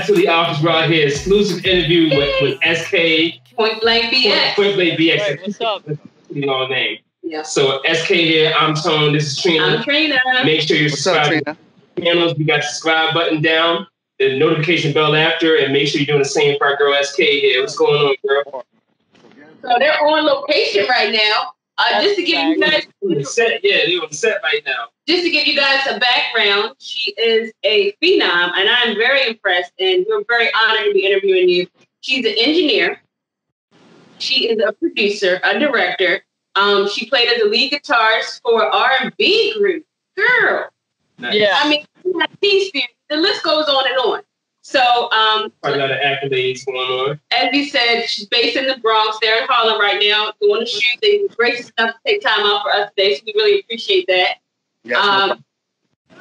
to the office. We're out here, exclusive interview with SK. PointblankBx. PointblankBx. Right, what's up? Pretty long name. Yeah. So SK here, I'm Tone, this is Trina. I'm Trina. Make sure you're subscribed to the channels. We got the subscribe button down, the notification bell after, and make sure you're doing the same for our girl SK here. What's going on, girl? So they're on location right now. Just to give you guys, they're on set right now. Just to give you guys a background, she is a phenom, and I'm very impressed, and we're very honored to be interviewing you. She's an engineer. She is a producer, a director. She played as a lead guitarist for R&B group. Girl, nice. Yeah. I mean, the list goes on and on. So, a lot of accolades going on. As you said, she's based in the Bronx. They're in Harlem right now doing a shoot. They were gracious enough to take time out for us today, so we really appreciate that. Yes,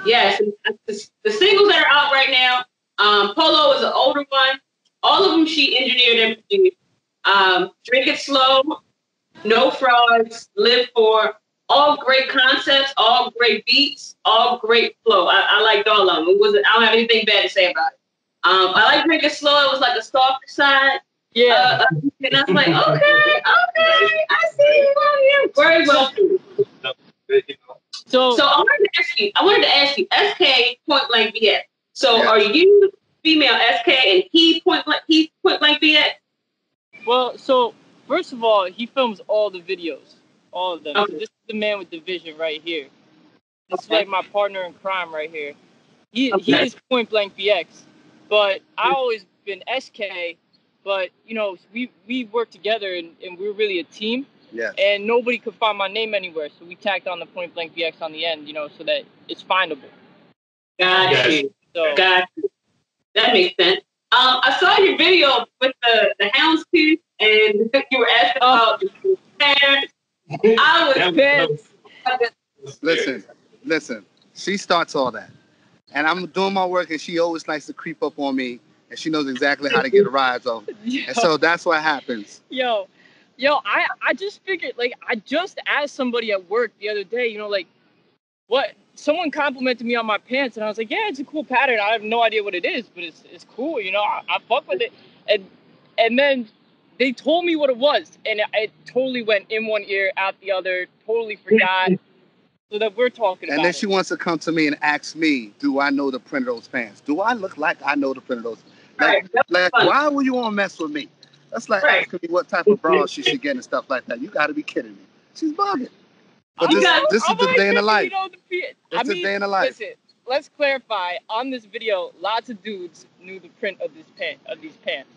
yes, and the singles that are out right now, Polo is an older one. All of them she engineered and produced. Drink It Slow, No Frauds, Live For, all great concepts, all great beats, all great flow. I liked all of them. I don't have anything bad to say about it. I like Drink It Slow. It was like a softer side. Yeah. And I was like, okay, I see you on here. Very well. So I wanted to ask you, SK PointblankBx. So are you female SK and he's PointblankBx? Well, so first of all, he films all the videos, all of them. Okay. So this is the man with the vision right here. This is like my partner in crime right here. He is PointblankBx. But I always been SK, but you know, we work together and we're really a team. Yeah. And nobody could find my name anywhere, so we tacked on the PointblankBx on the end, you know, so that it's findable. Got you. So, Got you. That makes sense. I saw your video with the houndstooth, and you were asking about the parents. I was pissed. Listen. She starts all that. And I'm doing my work, and she always likes to creep up on me, and she knows exactly how to get a rise off. And so that's what happens. Yo, I just figured, like, I just asked somebody at work the other day, you know, like, what? Someone complimented me on my pants, and I was like, yeah, it's a cool pattern. I have no idea what it is, but it's cool, you know. I fuck with it. And then they told me what it was, and it totally went in one ear, out the other, totally forgot. So that we're talking about. And then she wants to come to me and ask me, do I know the print of those pants? Do I look like I know the print of those? Like why would you want to mess with me? That's like asking me what type of bras she should get and stuff like that. You got to be kidding me. She's bugging. But this is the day in the life. It's the day in the life. Listen, let's clarify. On this video, lots of dudes knew the print of these pants.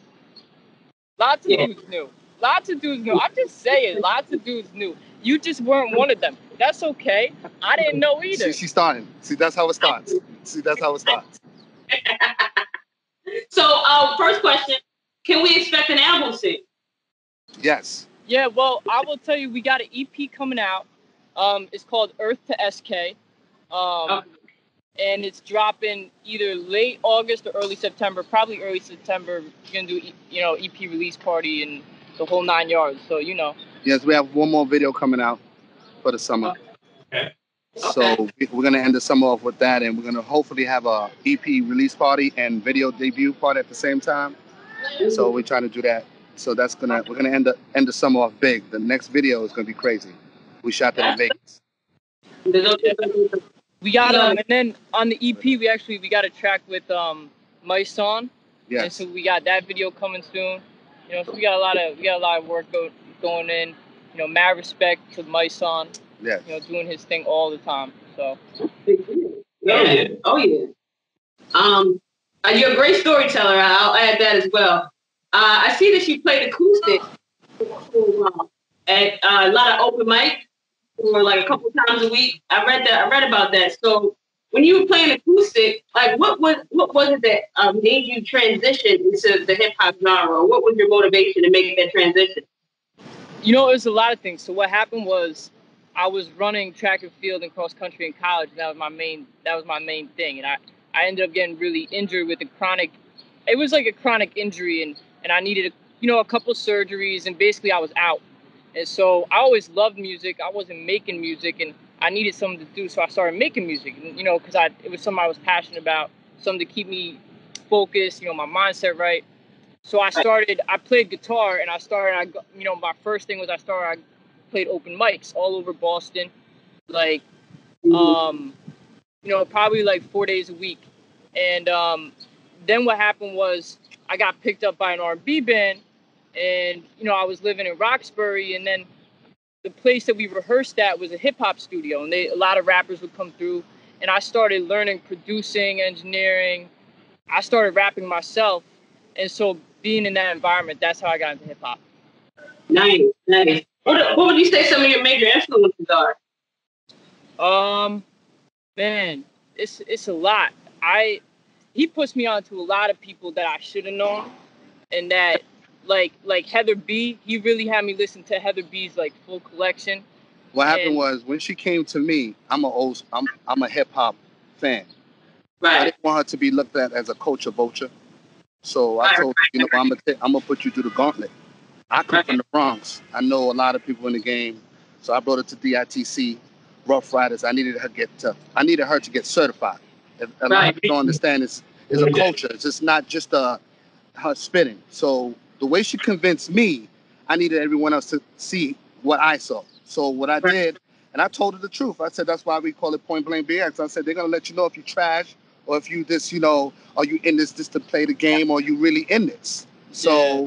Lots of dudes knew. Lots of dudes knew. I'm just saying, lots of dudes knew. You just weren't one of them. That's okay. I didn't know either. She's starting. See, that's how it starts. So, first question, can we expect an album soon? Yes. Yeah, well, I will tell you, we got an EP coming out. It's called Earth to SK. And it's dropping either late August or early September, probably early September. We're going to do, you know, EP release party and the whole 9 yards. So, you know. Yes, we have one more video coming out for the summer. Okay. So we're going to end the summer off with that, and we're going to hopefully have a EP release party and video debut party at the same time. So we're trying to do that. So we're gonna end the summer off big. The next video is gonna be crazy. We shot that in Vegas. We got and then on the EP we got a track with Myson. Yes. And so we got that video coming soon. You know, so we got a lot of work going in. You know, mad respect to Myson. Yes. You know, doing his thing all the time. So. Yeah. Oh yeah. You're a great storyteller. I'll add that as well. I see that you played acoustic at a lot of open mic or like a couple times a week. I read about that. So when you were playing acoustic, like what was it that made you transition into the hip hop genre? What was your motivation to make that transition? You know, it was a lot of things. So what happened was I was running track and field and cross country in college. And that was my main thing. And I ended up getting really injured with it was like a chronic injury, and I needed a couple surgeries, and basically I was out. And so I always loved music. I wasn't making music, and I needed something to do. So I started making music, and, because it was something I was passionate about, something to keep me focused, you know, my mindset right. So I played guitar, and you know, my first thing was I played open mics all over Boston, like, you know, probably like 4 days a week. And then what happened was I got picked up by an R&B band, and, you know, I was living in Roxbury, and then the place that we rehearsed at was a hip hop studio, and a lot of rappers would come through, and I started learning producing, engineering. I started rapping myself, and so being in that environment, that's how I got into hip hop. Nice. What would you say some of your major influences are? Man, it's a lot. He puts me on to a lot of people that I should have known, and that like Heather B. He really had me listen to Heather B's like full collection. What happened was when she came to me, I'm a hip hop fan. Right. I didn't want her to be looked at as a culture vulture. So I told her, you know, I'm gonna put you through the gauntlet. I come from the Bronx. I know a lot of people in the game. So I brought her to DITC, Rough Riders. I needed her to get certified. A lot of people don't understand it's a culture. It's just not just her spitting. So the way she convinced me, I needed everyone else to see what I saw. So what I did, and I told her the truth. I said, that's why we call it PointblankBx. I said, they're gonna let you know if you trash, or if you this, you know, are you in this just to play the game, or you really in this? So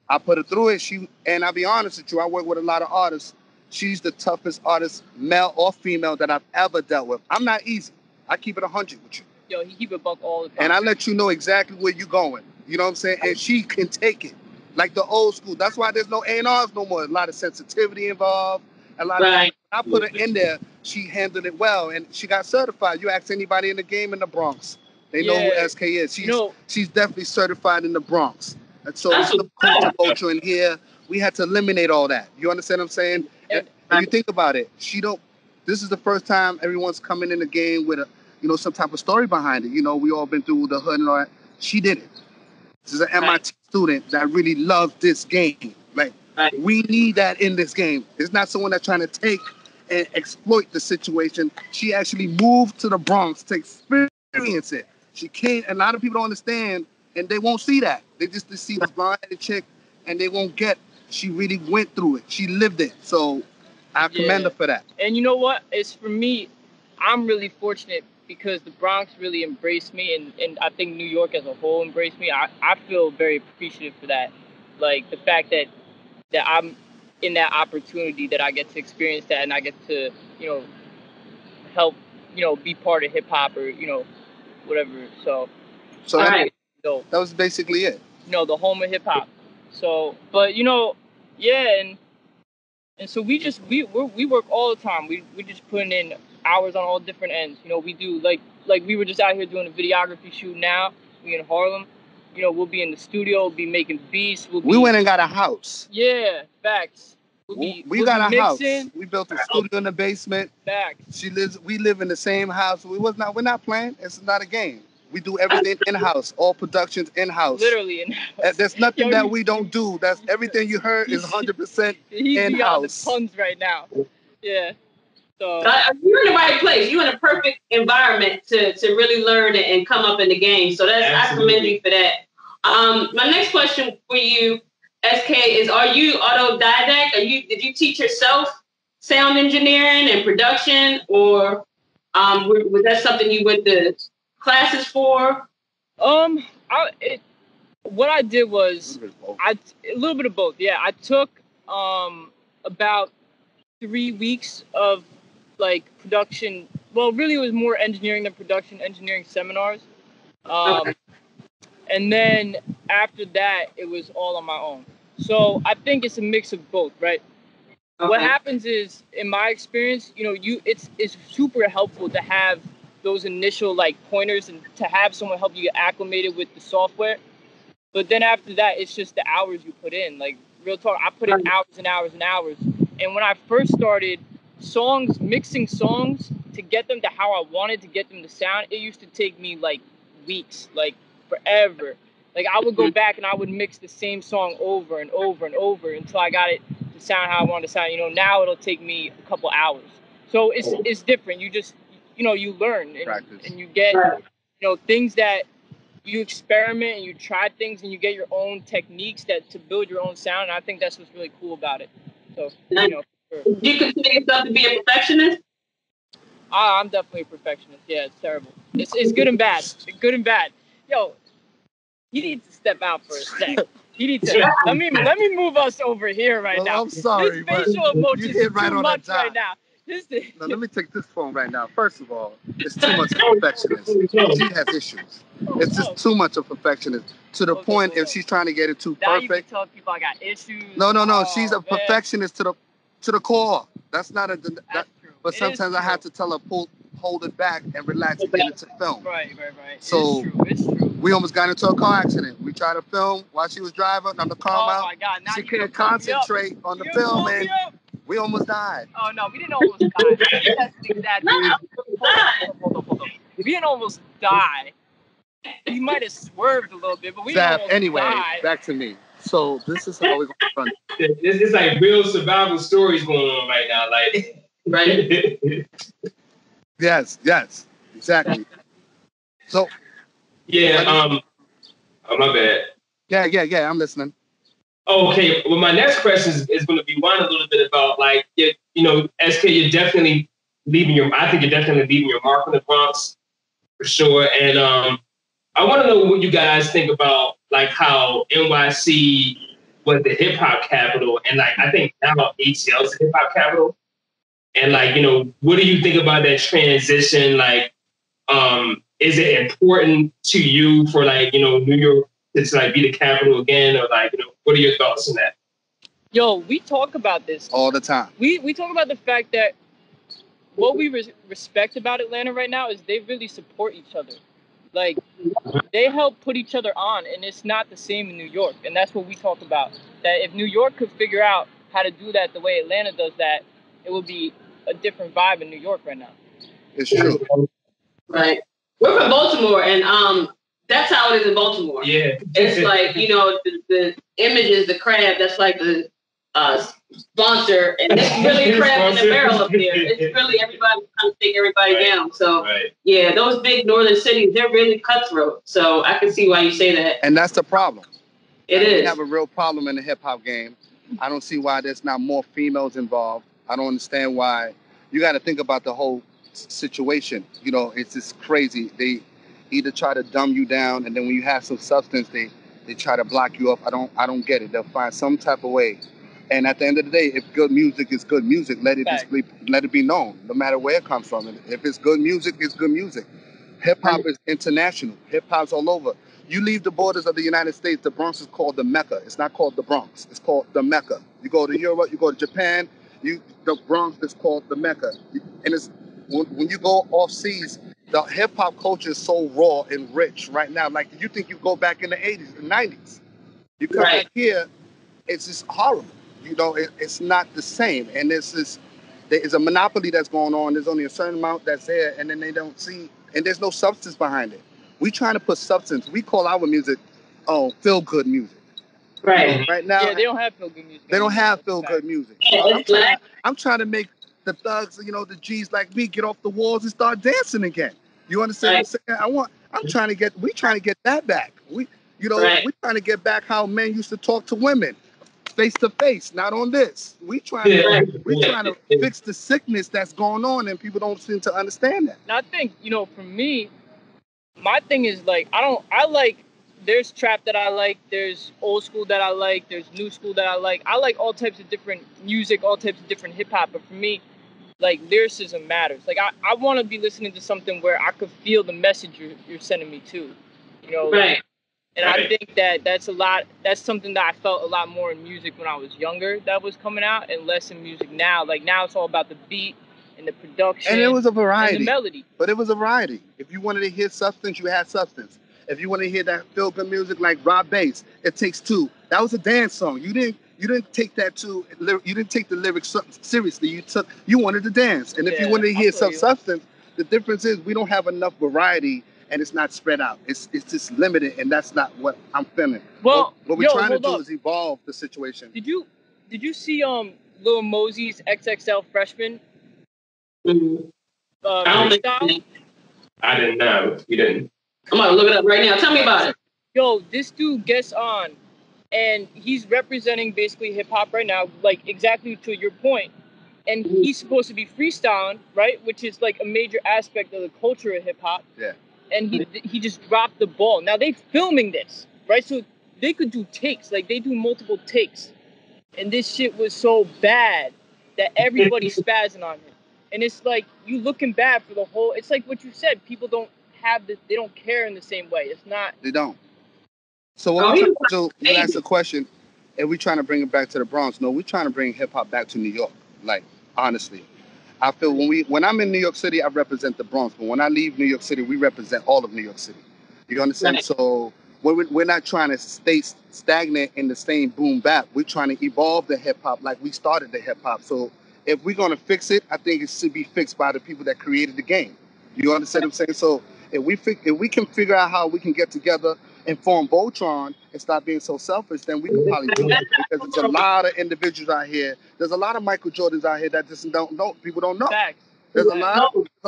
I put her through it. And I'll be honest with you, I work with a lot of artists. She's the toughest artist, male or female, that I've ever dealt with. I'm not easy. I keep it 100 with you. Yo, he keep it buck all the time. And I let you know exactly where you're going. You know what I'm saying? And she can take it. Like the old school. That's why there's no A&Rs no more. A lot of sensitivity involved. A lot of I put her in there. She handled it well, and she got certified. You ask anybody in the game in the Bronx, they know who SK is. She's definitely certified in the Bronx. And so it's the culture vulture in here. We had to eliminate all that. You understand what I'm saying? And you think about it. This is the first time everyone's coming in the game with some type of story behind it. You know, we all been through the hood and all that. She did it. This is an MIT student that really loved this game. Like, we need that in this game. It's not someone that's trying to take and exploit the situation. She actually moved to the Bronx to experience it. She came, and a lot of people don't understand, and they won't see that. They just see this blonde-headed chick, and they won't get, she really went through it. She lived it. So I commend her for that. And you know what? It's for me, I'm really fortunate because the Bronx really embraced me, and I think New York as a whole embraced me. I feel very appreciative for that. Like, the fact that I'm in that opportunity, that I get to experience that, and I get to, help, be part of hip hop, or, whatever. So that was basically it. The home of hip hop. So, but and so we work all the time. We just putting in hours on all different ends. We do like we were just out here doing a videography shoot now. We in Harlem. We'll be in the studio, we'll be making beats. We went and got a house. Yeah, facts. We got a house. We built a studio in the basement. Facts. We live in the same house. We're not playing. It's not a game. We do everything in-house. All productions in-house. Literally in-house. There's nothing that we don't do. That's everything you heard is 100% in-house. He's the puns right now. Yeah. So you're in the right place. You're in a perfect environment to really learn and come up in the game. So I commend you for that. My next question for you, SK, is: are you autodidact? Did you teach yourself sound engineering and production, or was that something you went to classes for? What I did was a little bit of both. Yeah, I took about 3 weeks of like production. Well, really, it was more engineering than production. Engineering seminars. And then after that, it was all on my own. So I think it's a mix of both, right? Okay. What happens is, in my experience, it's super helpful to have those initial like pointers and to have someone help you get acclimated with the software. But then after that, it's just the hours you put in. Like, real talk, I put in hours and hours and hours. And when I first started mixing songs to get them to how I wanted to get them to sound, it used to take me like weeks, like forever. Like, I would go back and I would mix the same song over and over and over until I got it to sound how I wanted to sound. Now it'll take me a couple hours. So it's different. You just, you learn and you get, things that you experiment and you try things and you get your own techniques to build your own sound. And I think that's what's really cool about it. So, you know. Sure. Do you consider yourself to be a perfectionist? I'm definitely a perfectionist. Yeah, it's terrible. It's good and bad. Good and bad. Yo, he needs to step out for a sec. He needs to let me move us over here right now. I'm sorry, this facial emotion is right too on much right now. Now, let me take this phone right now. First of all, it's too much of a perfectionist. She has issues. It's just too much of a perfectionist. To the point, if she's trying to get it too perfect. Now you can tell people I got issues. No. She's a perfectionist to the core. That's not a. But sometimes I have to tell her hold it back and relax and get into film. Right. So it's true. We almost got into a car accident. We tried to film while she was driving on the car out. Oh my God! Now she couldn't concentrate on the film, and we almost died. Oh no, we didn't almost die. That's exaggerated. Hold on. We didn't almost die. We might have swerved a little bit, but we didn't almost die. Back to me. So this is how we're gonna run. This is like real survival stories going on right now, like right. Yes, exactly. So yeah, oh my bad. Yeah, I'm listening. Okay, well, my next question is going to be one a little bit about, like, you know, SK, you're definitely I think you're definitely leaving your mark on the Bronx, for sure. And I want to know what you guys think about, like, how NYC was the hip hop capital, and, like, I think now ATL is the hip hop capital. And, like, you know, what do you think about that transition? Like, is it important to you for, like, you know, New York to, like, be the capital again, or, like, you know, what are your thoughts on that? Yo, we talk about this all the time. We talk about the fact that what we respect about Atlanta right now is they really support each other. Like, they help put each other on, and it's not the same in New York. And that's what we talk about. That if New York could figure out how to do that the way Atlanta does that, it would be a different vibe in New York right now. It's true. Right. We're from Baltimore, and that's how it is in Baltimore. Yeah. It's like, you know, the image is the crab. That's like the sponsor, and it's really crab in the barrel up there. It's really everybody trying to take everybody down. So, yeah, those big northern cities, they're really cutthroat. So I can see why you say that. And that's the problem. It is. We have a real problem in the hip hop game. I don't see why there's not more females involved. I don't understand why. You got to think about the whole situation. You know, it's just crazy. They either try to dumb you down, and then when you have some substance, they try to block you up. I don't get it. They'll find some type of way. And at the end of the day, if good music is good music, let it be known, no matter where it comes from. If it's good music, it's good music. Hip hop is international. Hip hop's all over. You leave the borders of the United States, the Bronx is called the Mecca. It's not called the Bronx. It's called the Mecca. You go to Europe, you go to Japan, the Bronx is called the Mecca. And it's when you go off seas, the hip hop culture is so raw and rich right now. Like, you think you go back in the 80s and 90s. You come back here, it's just horrible. You know, it's not the same. And there is a monopoly that's going on. There's only a certain amount that's there, and then they don't see, and there's no substance behind it. We trying to put substance. We call our music, feel-good music. Right. Right now. Yeah, they don't have feel-good music. They don't have feel-good music. I'm trying to make the thugs, you know, the G's like me, get off the walls and start dancing again. You understand what I'm saying? We trying to get that back. We trying to get back how men used to talk to women. Face to face, not on this. We trying to fix the sickness that's going on, and people don't seem to understand that. And I think, you know, for me, my thing is, like, there's trap that I like, there's old school that I like, there's new school that I like. I like all types of different music, all types of different hip hop, but for me, like, lyricism matters. Like, I want to be listening to something where I could feel the message you're sending me to, you know? Right. And I think that's something that I felt a lot more in music when I was younger that was coming out, and less in music now. Like, now it's all about the beat and the production. And it was a variety. And the melody. But it was a variety. If you wanted to hear substance, you had substance. If you want to hear that feel-good music like Rob Bass, It Takes Two, that was a dance song. You didn't take the lyrics seriously. You wanted to dance. And if you wanted to hear some substance, the difference is we don't have enough variety. And it's not spread out. It's just limited, and that's not what I'm feeling. Well, what we're trying to do is evolve the situation. Did you see Lil Mosey's XXL Freshman? I didn't know. You didn't. I'm gonna look it up right now. Tell me about it. Yo, this dude gets on, and he's representing basically hip hop right now, like exactly to your point. And he's supposed to be freestyling, right? Which is like a major aspect of the culture of hip hop. Yeah. And he just dropped the ball. Now they filming this, right? So they could do takes, like they do multiple takes. And this shit was so bad that everybody's spazzing on him. And it's like you looking bad for the whole. It's like what you said. People don't have this. They don't care in the same way. It's not. They don't. So what we're trying to do, you asked a question, and we're trying to bring it back to the Bronx. No, we're trying to bring hip hop back to New York. Like, honestly, I feel when I'm in New York City, I represent the Bronx. But when I leave New York City, we represent all of New York City. You understand? Right. So we're not trying to stay stagnant in the same boom bap. We're trying to evolve the hip hop like we started the hip hop. So if we're gonna fix it, I think it should be fixed by the people that created the game. You understand what I'm saying? So if we can figure out how we can get together and form Voltron and stop being so selfish, then we can probably do it. Because there's a lot of individuals out here. There's a lot of Michael Jordans out here that just don't know. People don't know. Facts. There's a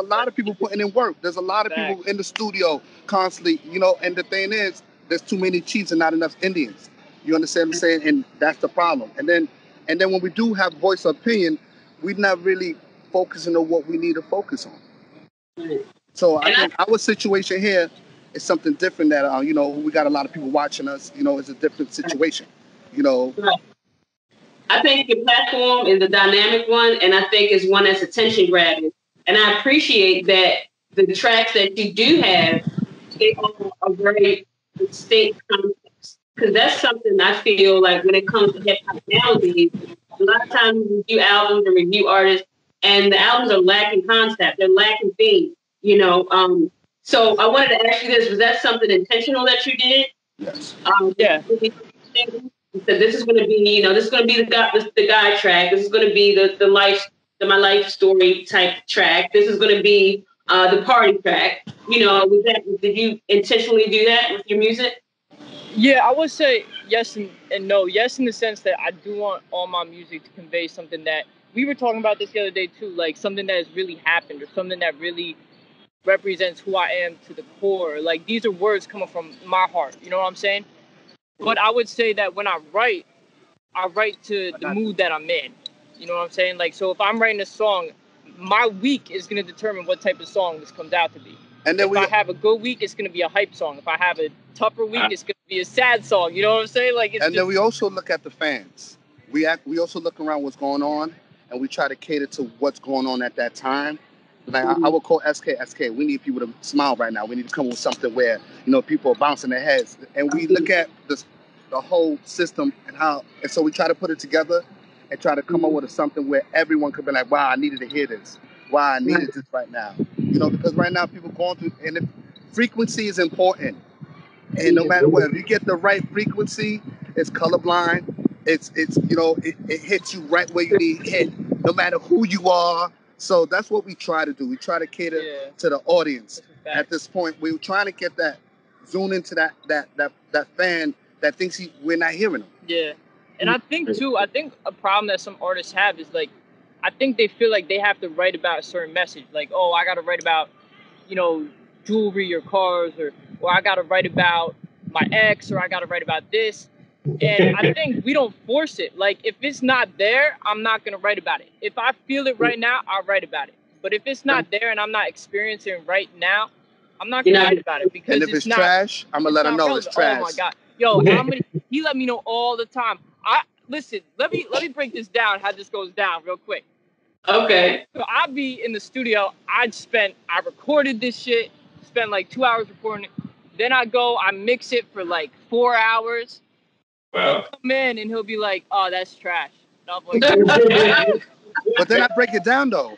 lot of people putting in work. There's a lot of people in the studio constantly, you know, and the thing is, there's too many Chiefs and not enough Indians. You understand what I'm saying? And that's the problem. And then when we do have voice of opinion, we're not really focusing on what we need to focus on. So I think our situation here is something different that, you know, we got a lot of people watching us. You know, it's a different situation, you know. I think your platform is a dynamic one, and I think it's one that's attention grabbing. And I appreciate that the tracks that you do have, they all are very distinct concepts. Because that's something I feel like when it comes to hip hop nowadays, a lot of times we review albums and review artists, and the albums are lacking concept, they're lacking theme, you know. So I wanted to ask you this: was that something intentional that you did? Yes. Yeah. So this is going to be, you know, this is going to be the guy track. This is going to be my life story type track. This is going to be the party track. You know, did you intentionally do that with your music? Yeah, I would say yes and no. Yes, in the sense that I do want all my music to convey something that we were talking about this the other day too, like something that has really happened or something that really represents who I am to the core. Like these are words coming from my heart. You know what I'm saying? But I would say that when I write to the mood that I'm in. You know what I'm saying? Like, so if I'm writing a song, my week is going to determine what type of song this comes out to be. And then if I have a good week, it's going to be a hype song. If I have a tougher week, it's going to be a sad song. You know what I'm saying? Like, it's then we also look at the fans. We also look around what's going on, and we try to cater to what's going on at that time. Like I would call SK. We need people to smile right now. We need to come with something where, you know, people are bouncing their heads. And we look at the whole system and so we try to put it together and try to come up with something where everyone could be like, wow, I needed to hear this. Wow, I needed this right now. You know, because right now people going through, and the frequency is important. And no matter what, if you get the right frequency, it's colorblind. It's you know, it hits you right where you need hit, no matter who you are. So that's what we try to do. We try to cater to the audience. At this point, we're trying to get that zoom into that fan that thinks we're not hearing them. Yeah. And I think a problem that some artists have is like, I think they feel like they have to write about a certain message. Like, oh, I got to write about, you know, jewelry or cars, or I got to write about my ex, or I got to write about this. And I think we don't force it. Like, if it's not there, I'm not going to write about it. If I feel it right now, I'll write about it. But if it's not there and I'm not experiencing it right now, I'm not going to write about it. Because and if it's trash, I'm going to let them know it's trash. Oh, my God. Yo, he let me know all the time. Listen, let me break this down, how this goes down real quick. Okay. So I'll be in the studio. I recorded this shit, spent like 2 hours recording it. Then I mix it for like 4 hours. Wow. He'll come in and he'll be like, "Oh, that's trash." But then I break it down though.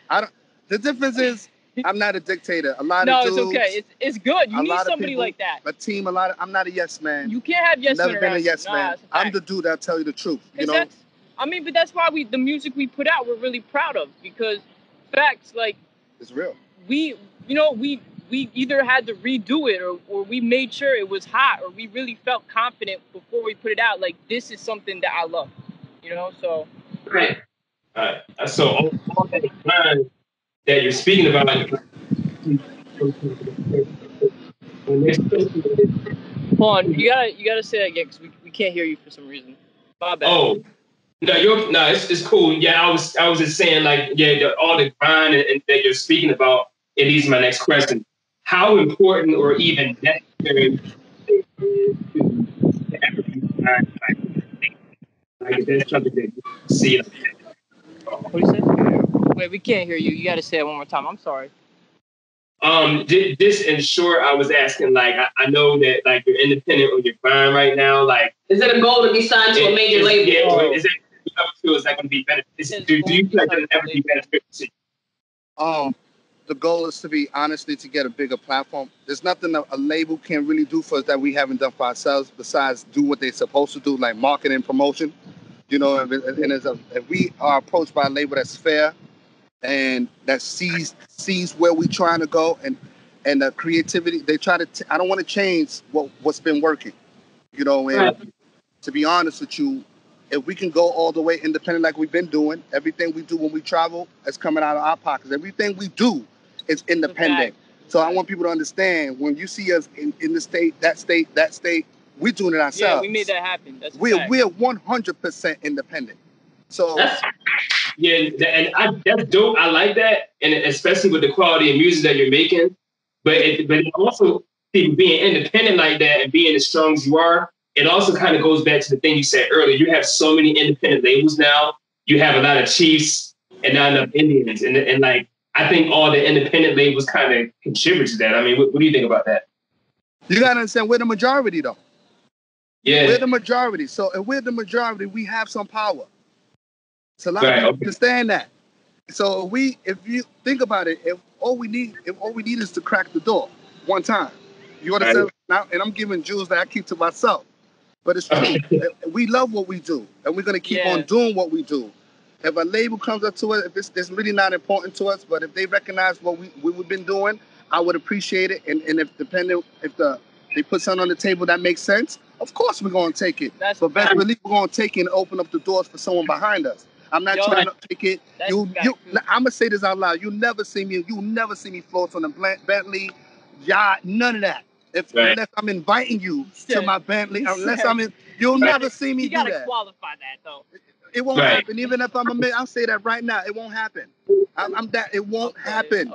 The difference is I'm not a dictator. A lot of dudes. No, it's okay. It's good. You need somebody like that. A team. I'm not a yes man. You can't have yes men. Never been a yes man. I'm the dude that'll tell you the truth. You know. But that's why the music we put out, we're really proud of, because facts, like, it's real. We either had to redo it or we made sure it was hot, or we really felt confident before we put it out. Like, this is something that I love, you know? So. Right. So all that time that you're speaking about, next question is, Hold on, you gotta say that again because we can't hear you for some reason. My bad. oh, no, it's cool. Yeah, I was just saying like, yeah, all the grind and that you're speaking about, it leads to my next question. How important or even necessary is it to ever be grind like is that something that you see? What do you say? Wait, we can't hear you. You gotta say it one more time. I'm sorry. This in short, I was asking, like, I know that, like, you're independent on your grind right now. Like, is it a goal to be signed to a major label? Yeah, or is that, you ever feel is that going to be beneficial? Do you feel like that'll ever be beneficial to you? The goal is to be, honestly, to get a bigger platform. There's nothing a label can really do for us that we haven't done for ourselves besides do what they're supposed to do, like marketing and promotion. You know, if we are approached by a label that's fair and that sees where we're trying to go and the creativity, they try to, I don't want to change what's been working, you know, and right. To be honest with you, if we can go all the way independent like we've been doing, everything we do when we travel is coming out of our pockets. Everything we do is independent. Okay. So I want people to understand, when you see us in the state, we're doing it ourselves. Yeah, we made that happen. We're 100% independent. So yeah, that's dope. I like that, and especially with the quality of music that you're making. But it also, being independent like that and being as strong as you are, it also kind of goes back to the thing you said earlier. You have so many independent labels now. You have a lot of Chiefs and not enough Indians, and like I think all the independent labels kind of contribute to that. I mean, what do you think about that? You gotta understand, we're the majority, though. Yeah, we're the majority. So if we're the majority, we have some power. So a lot of people understand that. So if you think about it, if all we need is to crack the door one time, you understand? Now, and I'm giving jewels that I keep to myself, but it's true. We love what we do, and we're gonna keep on doing what we do. If a label comes up to us, if it's really not important to us, but if they recognize what we've been doing, I would appreciate it. And if they put something on the table that makes sense, of course we're gonna take it. But best believe we're gonna take it and open up the doors for someone behind us. I'm not trying to take it. I'm gonna say this out loud. You'll never see me float on a Bentley, yacht, none of that. Unless I'm inviting you to my Bentley, you'll never see me do that. You gotta qualify that though. It won't happen. Even if I'll say that right now. It won't happen. It won't happen.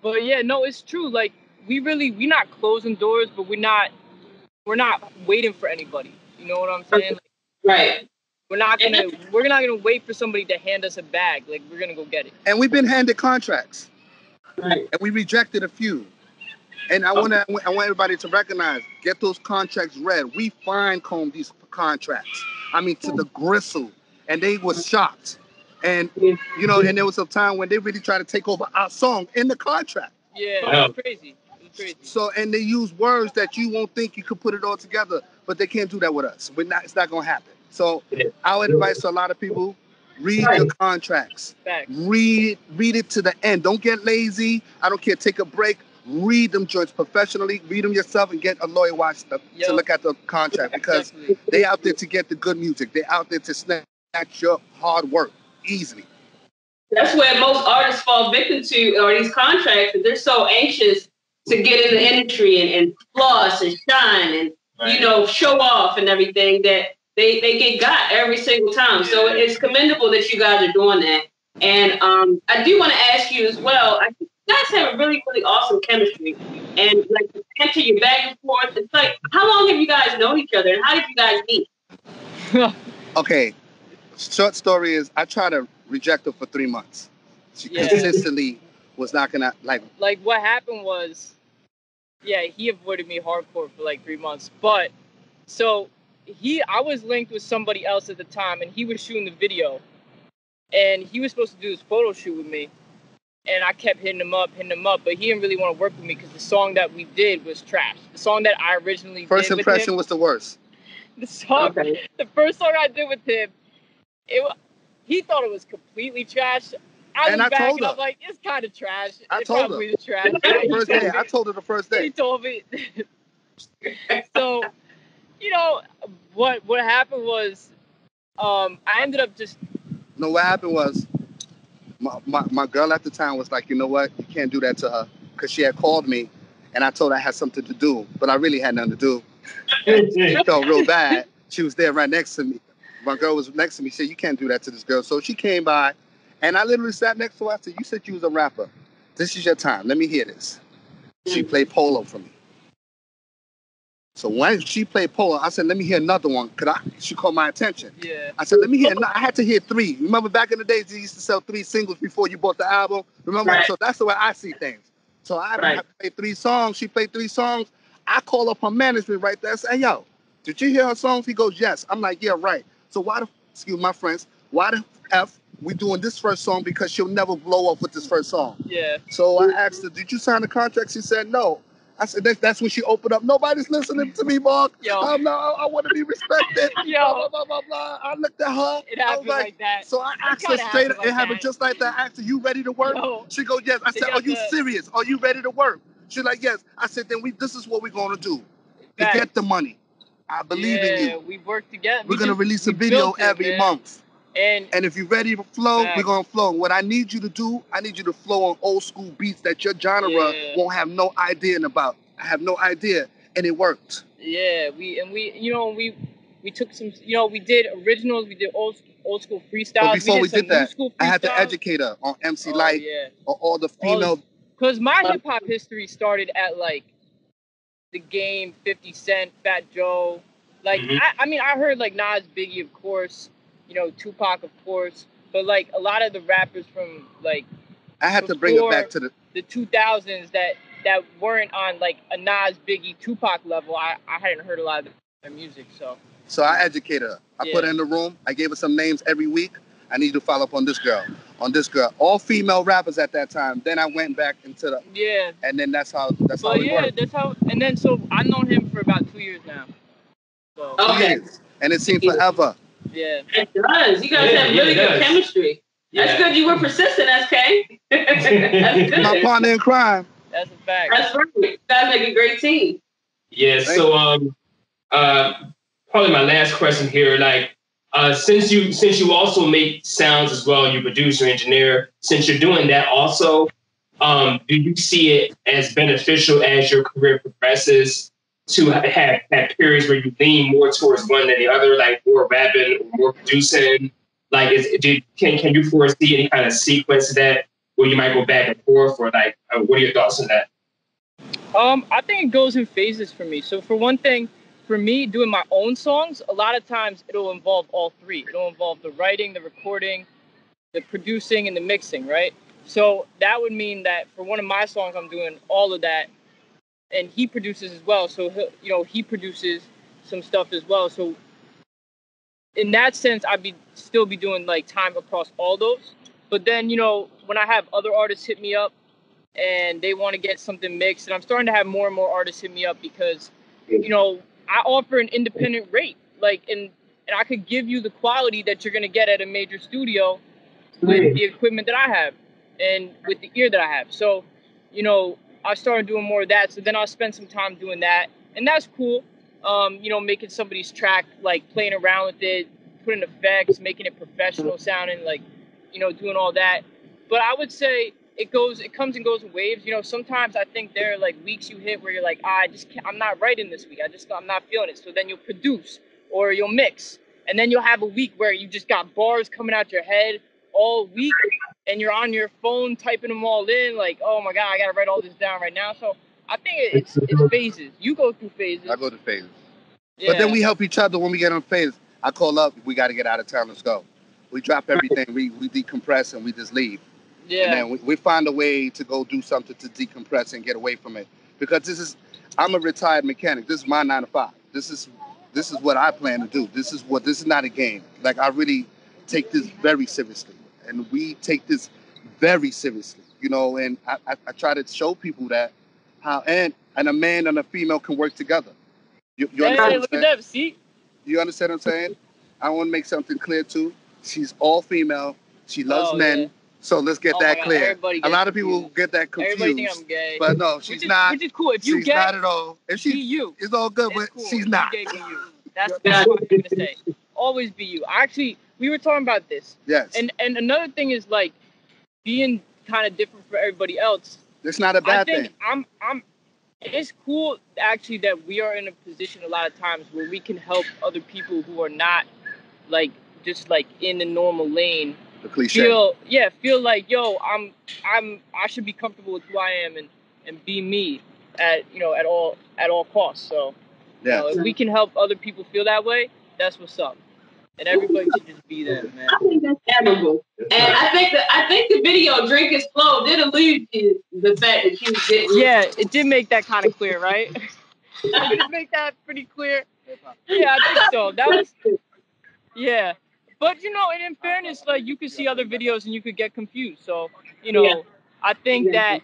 But yeah, no, it's true. Like we're not closing doors, but we're not waiting for anybody. You know what I'm saying? Like, right. We're not gonna wait for somebody to hand us a bag. Like we're gonna go get it. And we've been handed contracts. Right. And we rejected a few. And I want everybody to recognize, get those contracts read. We fine-combed these contracts. I mean, to the gristle. And they were shocked. And, you know, and there was a time when they really tried to take over our song in the contract. Yeah, it was crazy. So, and they use words that you won't think you could put it all together, but they can't do that with us. It's not going to happen. So our advice to a lot of people, read your contracts. Read it to the end. Don't get lazy. I don't care. Take a break. Read them joints professionally. Read them yourself and get a lawyer watch to look at the contract, because they out there to get the good music. They're out there to snatch your hard work easily. That's where most artists fall victim to, are these contracts, and they're so anxious to get in the industry and floss and shine and you know, show off and everything, that they get got every single time. So it's commendable that you guys are doing that. And I do want to ask you as well, I think you guys have a really, really awesome chemistry. And like to answer your back and forth, it's like, how long have you guys known each other and how did you guys meet? Okay, short story is I tried to reject her for 3 months. She consistently was not gonna like what happened was, he avoided me hardcore for like 3 months. But so I was linked with somebody else at the time, and he was shooting the video, and he was supposed to do this photo shoot with me, and I kept hitting him up, but he didn't really want to work with me because the song that we did was trash. The song that I originally first did impression with him was the worst. The first song I did with him, he thought it was completely trash. I told her. I'm like, it's kind of trash. I told her. Trash. I told her the first day. He told me. So, you know, what happened was, I ended up just. No, what happened was, my girl at the time was like, you know what, you can't do that to her, because she had called me, And I told her I had something to do, but I really had nothing to do. And she felt real bad. She was there right next to me. My girl was next to me. She said, you can't do that to this girl. So she came by, and I literally sat next to her. I said, you said you was a rapper. This is your time. Let me hear this. She played polo for me. So when she played polo, I said, let me hear another one. She caught my attention. Yeah. I said, let me hear. I had to hear 3. Remember back in the days, they used to sell 3 singles before you bought the album? Remember? Right. So that's the way I see things. So I have to play 3 songs. She played 3 songs. I call up her management right there and say, hey, yo, did you hear her songs? He goes, yes. I'm like, yeah, right. So excuse my friends, why the F we doing this first song? Because she'll never blow up with this first song. Yeah. So I asked her, did you sign a contract? She said, no. I said, that's when she opened up. Nobody's listening to me, Mark. I want to be respected. Yo. Blah, blah, blah, blah, blah. I looked at her. It happened like that. So I asked her straight up. It happened just like that. I asked her, you ready to work? Yo. She goes, yes. I said, are you serious? Are you ready to work? She's like, yes. I said, then this is what we're going to do. To get the money. I believe in you. We work together. We're going to release a video every month. And if you're ready to flow, we're going to flow. What I need you to do, I need you to flow on old school beats that your genre won't have no idea about. I have no idea, and it worked. Yeah, we took some, we did originals, we did old school freestyles. But before we did that, I had to educate her on MC Light, or all the female. Because my hip hop history started at like The Game, 50 Cent, Fat Joe. Like, I heard like Nas, Biggie, of course, Tupac, of course, but like a lot of the rappers from like I had to bring it back to the 2000s that weren't on like a Nas, Biggie, Tupac level. I hadn't heard a lot of their music, so. So I educated her. I put her in the room. I gave her some names every week. I need to follow up on this girl, All female rappers at that time. Then I went back into the and then that's how it worked. That's how. And then so I've known him for about 2 years now. So. Okay. And it seemed forever. Yeah. It does. You guys have really good chemistry. That's good. You were persistent, SK. That's good. My partner in crime. That's a fact. That's right. You guys make a great team. Yeah. So probably my last question here, like. Since you also make sounds as well, you produce, you engineer, since you're doing that also, do you see it as beneficial as your career progresses to have periods where you lean more towards one than the other, like more rapping or more producing? Like, can you foresee any kind of sequence to that where you might go back and forth, or like, what are your thoughts on that? I think it goes in phases for me. So for one thing, for me, doing my own songs, a lot of times it'll involve all 3. It'll involve the writing, the recording, the producing, and the mixing, right? So that would mean that for one of my songs, I'm doing all of that, and he produces as well. So he produces some stuff as well. So in that sense, I'd still be doing like time across all those. But then when I have other artists hit me up and they want to get something mixed, and I'm starting to have more and more artists hit me up because I offer an independent rate, like, and I could give you the quality that you're gonna get at a major studio with the equipment that I have and with the ear that I have. So, I started doing more of that. So then I'll spend some time doing that, and that's cool. Making somebody's track, like playing around with it, putting effects, making it professional sounding, like, doing all that. But I would say it comes and goes in waves. Sometimes I think there are like weeks you hit where you're like, I'm not writing this week. I'm not feeling it. So then you'll produce or you'll mix. And then you'll have a week where you just got bars coming out your head all week and you're on your phone typing them all in like, oh my God, I got to write all this down right now. So I think it's phases. You go through phases. I go through phases. Yeah. But then we help each other when we get on phase. I call up, we got to get out of town, let's go. We drop everything, we decompress and we just leave. Yeah. And then we find a way to go do something to decompress and get away from it. Because I'm a retired mechanic. This is my 9 to 5. This is what I plan to do. This is not a game. Like, I really take this very seriously. And we take this very seriously, and I try to show people that how, and a man and a female can work together. You hey, look at that, see? You understand what I'm saying? I want to make something clear too. She's all female. She loves men. Yeah. So let's get that clear. A lot of people get that confused. Everybody think I'm gay. But no, she's not. Which is cool. If you she's gay, not at all. If she, be you. It's all good, but cool. She's not. Gay, be you. That's what I'm going to say. Always be you. Actually, we were talking about this. Yes. And another thing is like being kind of different for everybody else. It's not a bad thing. it's cool actually that we are in a position a lot of times where we can help other people who are not like just like in the normal lane. The cliche. Feel like, yo, I should be comfortable with who I am and be me at all costs. So if we can help other people feel that way, that's what's up. And everybody should just be them, man. I think that's admirable. And I think the video "Drink Is Slow" did allude to the fact that you didn't. Yeah, it did make that kind of clear, right? It did make that pretty clear. Yeah, I think so. That was But and in fairness, like you could see other videos and you could get confused. So, I think that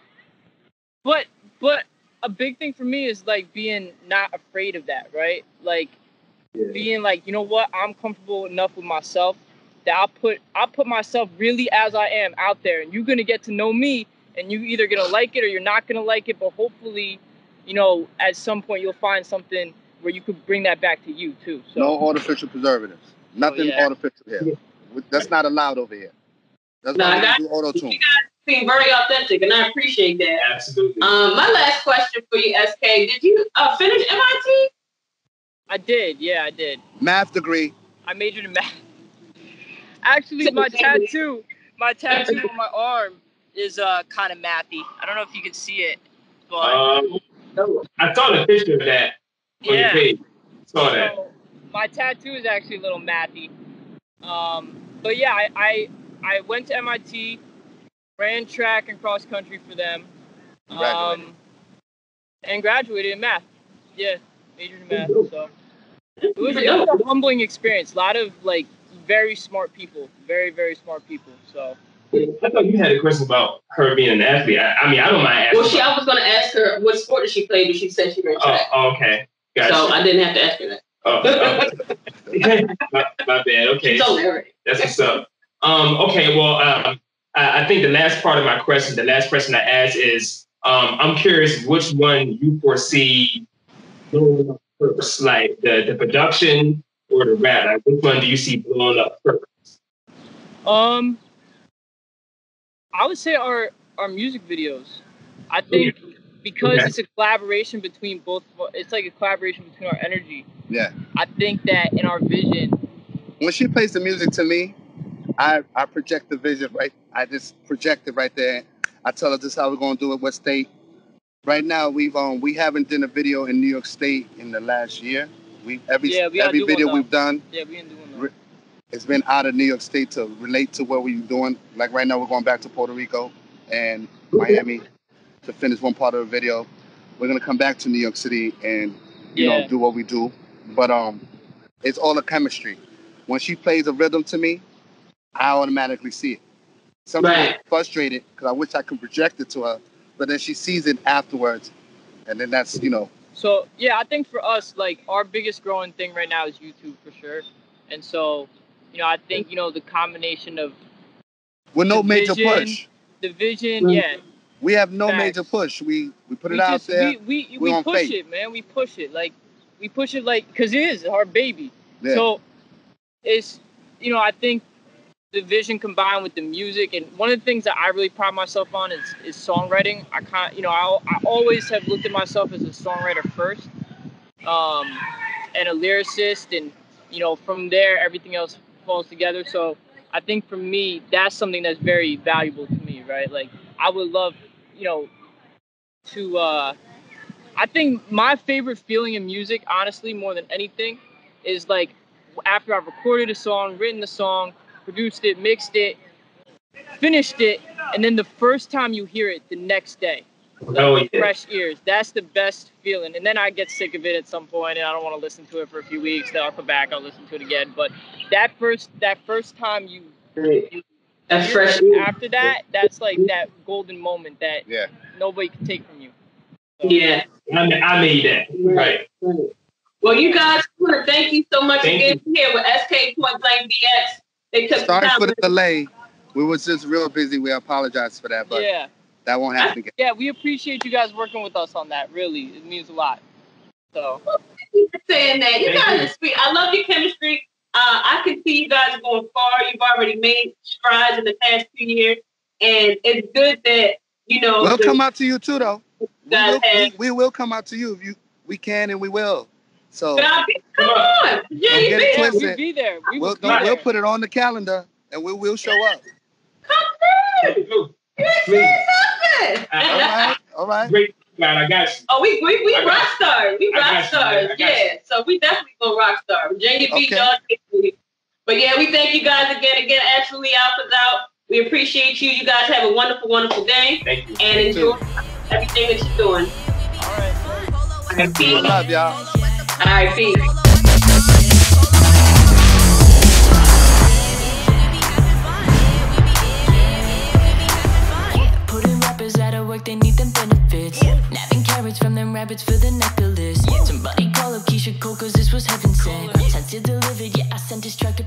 but a big thing for me is like being not afraid of that, right? Like being like, you know what, I'm comfortable enough with myself that I'll put myself really as I am out there, and you're gonna get to know me, and you either gonna like it or you're not gonna like it, but hopefully, at some point you'll find something where you could bring that back to you too. So no artificial preservatives. Nothing artificial here. That's not allowed over here. That's why we do auto-tune. You guys seem very authentic, and I appreciate that. Absolutely. My last question for you, SK, did you finish MIT? I did, yeah, I did. Math degree. I majored in math. Actually, my tattoo on my arm is kind of mathy. I don't know if you can see it, but I saw the picture of that on your page. Saw that. So, my tattoo is actually a little mathy. But yeah, I went to MIT, ran track and cross country for them, and graduated in math. Yeah, majored in math. So it was a humbling experience. A lot of like very smart people, very, very smart people. So I thought you had a question about her being an athlete. I mean, I don't mind asking. Well, I was going to ask her what sport did she play, but she said she ran track. Oh, okay. Gotcha. So I didn't have to ask her that. My bad. Okay. She's over there. That's what's up. Okay. Well, I think the last part of my question, the last question I asked is, I'm curious which one you foresee blowing up first, like the production or the rap. Like, which one do you see blowing up first? I would say our music videos. I think because it's a collaboration between both. It's like a collaboration between our energy. Yeah. I think that in our vision. When she plays the music to me, I project the vision, right? I just project it right there. I tell her this is how we're gonna do it, what state. Right now we haven't done a video in New York State in the last year. Every video we've done. Yeah, we ain't doing that. It's been out of New York State to relate to what we're doing. Like right now we're going back to Puerto Rico and Miami to finish one part of the video. We're gonna come back to New York City and do what we do. But it's all a chemistry. When she plays a rhythm to me, I automatically see it. Sometimes I get frustrated because I wish I could project it to her, but then she sees it afterwards, and then that's So yeah, I think for us, like our biggest growing thing right now is YouTube for sure, and so I think the combination of major push. The vision, we have no major push. We put it out there. We push it, man. We push it like because it is our baby. Yeah. So it's I think the vision combined with the music, and one of the things that I really pride myself on is songwriting. I always have looked at myself as a songwriter first, and a lyricist, and from there everything else falls together. So I think for me that's something that's very valuable to me, right? Like I would love to I think my favorite feeling in music, honestly, more than anything, is like after I've recorded a song, written the song, produced it, mixed it, finished it, and then the first time you hear it the next day, fresh ears. That's the best feeling. And then I get sick of it at some point, and I don't want to listen to it for a few weeks. Then I'll come back, I'll listen to it again. But that first time you that's fresh. After that, that's like that golden moment that nobody can take from you. So. Yeah, I made that right. Well, you guys, I want to thank you so much for being here with SK PointblankBx. They took Sorry for the delay. We was just real busy. We apologize for that, but that won't happen again. Yeah, we appreciate you guys working with us on that. Really, it means a lot. So, well, thank you for saying that. You guys are sweet. I love your chemistry. I can see you guys going far. You've already made strides in the past 2 years, and it's good that We'll come out to you too, though. We will come out to you if we can and we will. So come on, we'll be there. We'll put it on the calendar and we'll show up. Come on. All right. Great, man. I got you. Oh, we rock stars. We rock stars. Yeah. So we definitely go rock star. Virginia Beach, But yeah, we thank you guys again. Absolutely Alpha's out. We appreciate you. You guys have a wonderful, wonderful day. Thank you. And enjoy everything that you're doing. All right. Peace. Love y'all. All right, peace. They need them benefits. Nabbing carrots from them rabbits for the necklace. Somebody call up Keisha Cole, cause this was heaven sent. Sent to delivered, yeah, I sent this track to